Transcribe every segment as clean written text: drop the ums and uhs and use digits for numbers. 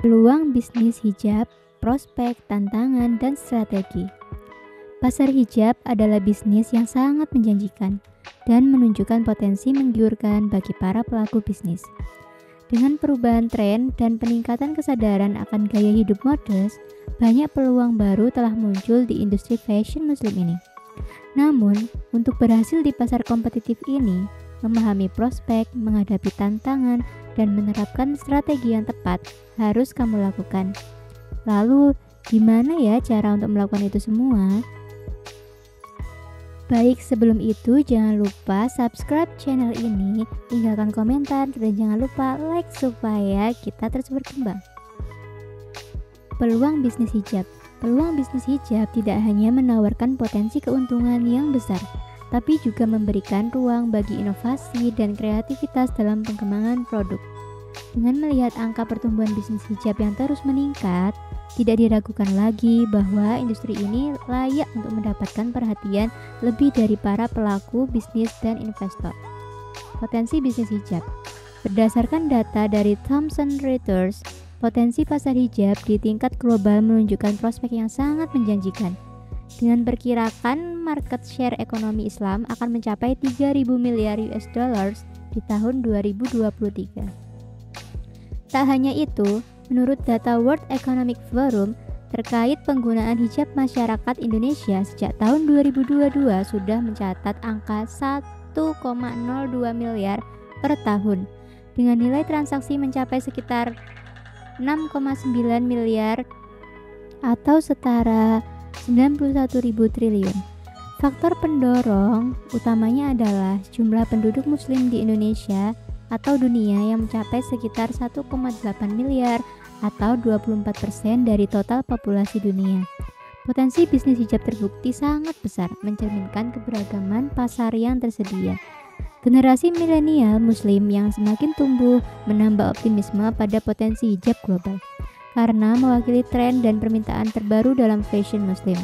Peluang bisnis hijab, prospek, tantangan, dan strategi. Pasar hijab adalah bisnis yang sangat menjanjikan dan menunjukkan potensi menggiurkan bagi para pelaku bisnis. Dengan perubahan tren dan peningkatan kesadaran akan gaya hidup modest, banyak peluang baru telah muncul di industri fashion muslim ini. Namun, untuk berhasil di pasar kompetitif ini, memahami prospek, menghadapi tantangan, dan menerapkan strategi yang tepat harus kamu lakukan. Lalu, gimana ya cara untuk melakukan itu semua? Baik, sebelum itu jangan lupa subscribe channel ini, tinggalkan komentar, dan jangan lupa like supaya kita terus berkembang. Peluang bisnis hijab. Peluang bisnis hijab tidak hanya menawarkan potensi keuntungan yang besar, tapi juga memberikan ruang bagi inovasi dan kreativitas dalam pengembangan produk. Dengan melihat angka pertumbuhan bisnis hijab yang terus meningkat, tidak diragukan lagi bahwa industri ini layak untuk mendapatkan perhatian lebih dari para pelaku bisnis dan investor. Potensi bisnis hijab. Berdasarkan data dari Thomson Reuters, potensi pasar hijab di tingkat global menunjukkan prospek yang sangat menjanjikan. Dengan perkirakan market share ekonomi Islam akan mencapai 3.000 miliar US dollars di tahun 2023. Tak hanya itu, menurut data World Economic Forum terkait penggunaan hijab masyarakat Indonesia sejak tahun 2022 sudah mencatat angka 1,02 miliar per tahun dengan nilai transaksi mencapai sekitar 6,9 miliar atau setara 91.000 triliun. Faktor pendorong utamanya adalah jumlah penduduk muslim di Indonesia atau dunia yang mencapai sekitar 1,8 miliar atau 24% dari total populasi dunia. Potensi bisnis hijab terbukti sangat besar, mencerminkan keberagaman pasar yang tersedia. Generasi milenial muslim yang semakin tumbuh menambah optimisme pada potensi hijab global karena mewakili tren dan permintaan terbaru dalam fashion muslim.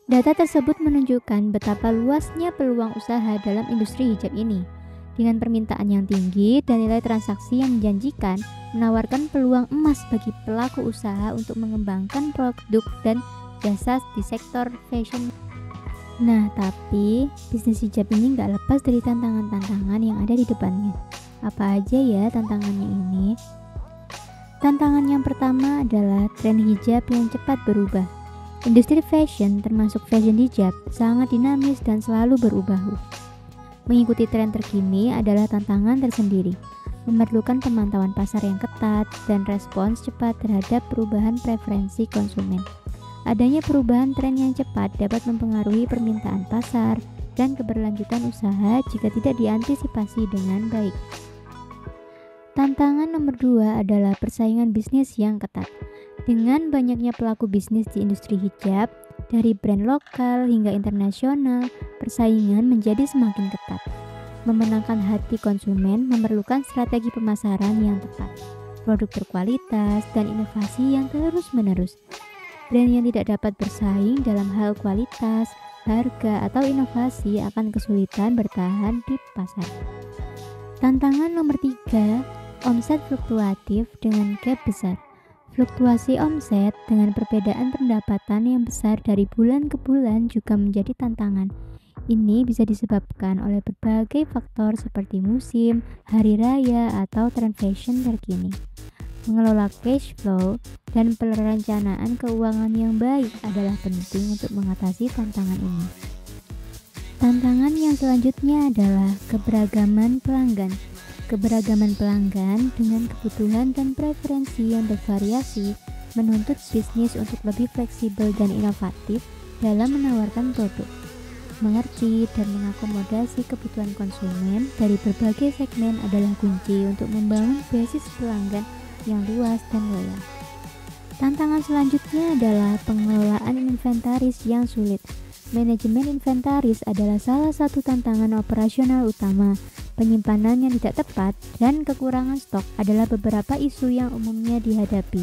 Data tersebut menunjukkan betapa luasnya peluang usaha dalam industri hijab ini. Dengan permintaan yang tinggi dan nilai transaksi yang menjanjikan, menawarkan peluang emas bagi pelaku usaha untuk mengembangkan produk dan jasa di sektor fashion. Nah, tapi bisnis hijab ini nggak lepas dari tantangan-tantangan yang ada di depannya. Apa aja ya tantangannya ini? Tantangan yang pertama adalah tren hijab yang cepat berubah. Industri fashion, termasuk fashion hijab, sangat dinamis dan selalu berubah. Mengikuti tren terkini adalah tantangan tersendiri, memerlukan pemantauan pasar yang ketat dan respons cepat terhadap perubahan preferensi konsumen. Adanya perubahan tren yang cepat dapat mempengaruhi permintaan pasar dan keberlanjutan usaha jika tidak diantisipasi dengan baik. Tantangan nomor 2 adalah persaingan bisnis yang ketat. Dengan banyaknya pelaku bisnis di industri hijab, dari brand lokal hingga internasional, persaingan menjadi semakin ketat. Memenangkan hati konsumen memerlukan strategi pemasaran yang tepat, produk berkualitas, dan inovasi yang terus-menerus. Brand yang tidak dapat bersaing dalam hal kualitas, harga, atau inovasi akan kesulitan bertahan di pasar. Tantangan nomor 3, omset fluktuatif dengan gap besar. Fluktuasi omset dengan perbedaan pendapatan yang besar dari bulan ke bulan juga menjadi tantangan. Ini bisa disebabkan oleh berbagai faktor seperti musim, hari raya, atau tren fashion terkini. Mengelola cash flow dan perencanaan keuangan yang baik adalah penting untuk mengatasi tantangan ini. Tantangan yang selanjutnya adalah keberagaman pelanggan. Keberagaman pelanggan dengan kebutuhan dan preferensi yang bervariasi menuntut bisnis untuk lebih fleksibel dan inovatif dalam menawarkan produk. Mengerti dan mengakomodasi kebutuhan konsumen dari berbagai segmen adalah kunci untuk membangun basis pelanggan yang luas dan loyal. Tantangan selanjutnya adalah pengelolaan inventaris yang sulit. Manajemen inventaris adalah salah satu tantangan operasional utama. Penyimpanan yang tidak tepat dan kekurangan stok adalah beberapa isu yang umumnya dihadapi.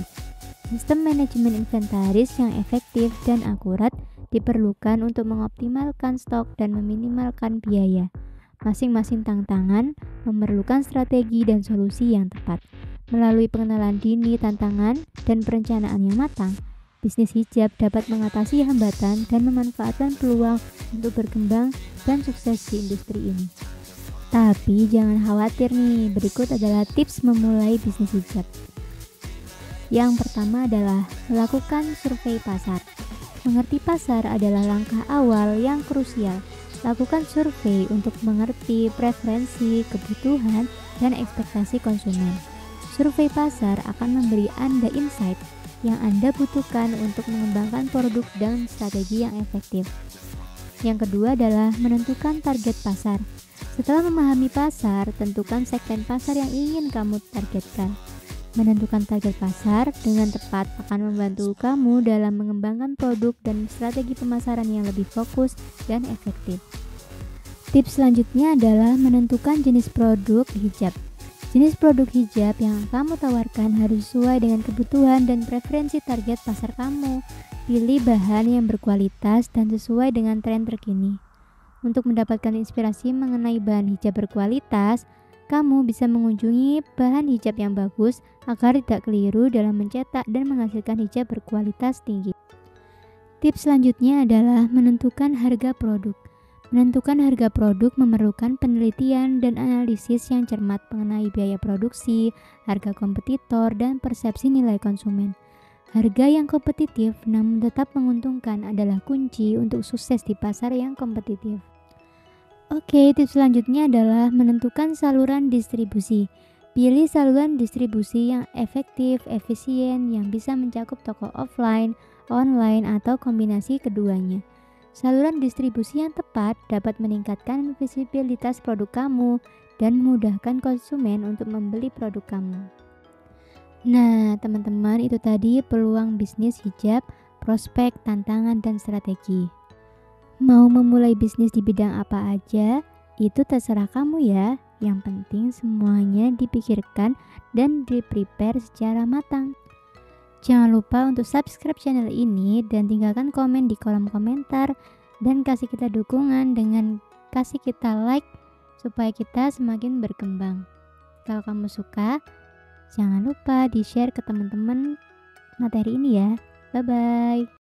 Sistem manajemen inventaris yang efektif dan akurat diperlukan untuk mengoptimalkan stok dan meminimalkan biaya. Masing-masing tantangan memerlukan strategi dan solusi yang tepat. Melalui pengenalan dini, tantangan, dan perencanaan yang matang, bisnis hijab dapat mengatasi hambatan dan memanfaatkan peluang untuk berkembang dan sukses di industri ini. Tapi jangan khawatir nih, berikut adalah tips memulai bisnis hijab. Yang pertama adalah melakukan survei pasar. Mengerti pasar adalah langkah awal yang krusial. Lakukan survei untuk mengerti preferensi, kebutuhan, dan ekspektasi konsumen. Survei pasar akan memberi Anda insight yang Anda butuhkan untuk mengembangkan produk dan strategi yang efektif. Yang kedua adalah menentukan target pasar. Setelah memahami pasar, tentukan segmen pasar yang ingin kamu targetkan. Menentukan target pasar dengan tepat akan membantu kamu dalam mengembangkan produk dan strategi pemasaran yang lebih fokus dan efektif. Tips selanjutnya adalah menentukan jenis produk hijab. Jenis produk hijab yang kamu tawarkan harus sesuai dengan kebutuhan dan preferensi target pasar kamu. Pilih bahan yang berkualitas dan sesuai dengan tren terkini. Untuk mendapatkan inspirasi mengenai bahan hijab berkualitas, kamu bisa mengunjungi bahan hijab yang bagus agar tidak keliru dalam mencetak dan menghasilkan hijab berkualitas tinggi. Tips selanjutnya adalah menentukan harga produk. Menentukan harga produk memerlukan penelitian dan analisis yang cermat mengenai biaya produksi, harga kompetitor, dan persepsi nilai konsumen. Harga yang kompetitif namun tetap menguntungkan adalah kunci untuk sukses di pasar yang kompetitif. Oke, tips selanjutnya adalah menentukan saluran distribusi. Pilih saluran distribusi yang efektif, efisien, yang bisa mencakup toko offline, online, atau kombinasi keduanya. Saluran distribusi yang tepat dapat meningkatkan visibilitas produk kamu dan memudahkan konsumen untuk membeli produk kamu. Nah, teman-teman, itu tadi peluang bisnis hijab, prospek, tantangan, dan strategi. Mau memulai bisnis di bidang apa aja, itu terserah kamu ya. Yang penting semuanya dipikirkan dan di-prepare secara matang. Jangan lupa untuk subscribe channel ini dan tinggalkan komen di kolom komentar dan kasih kita dukungan dengan kasih kita like supaya kita semakin berkembang. Kalau kamu suka, jangan lupa di-share ke teman-teman materi ini ya. Bye-bye.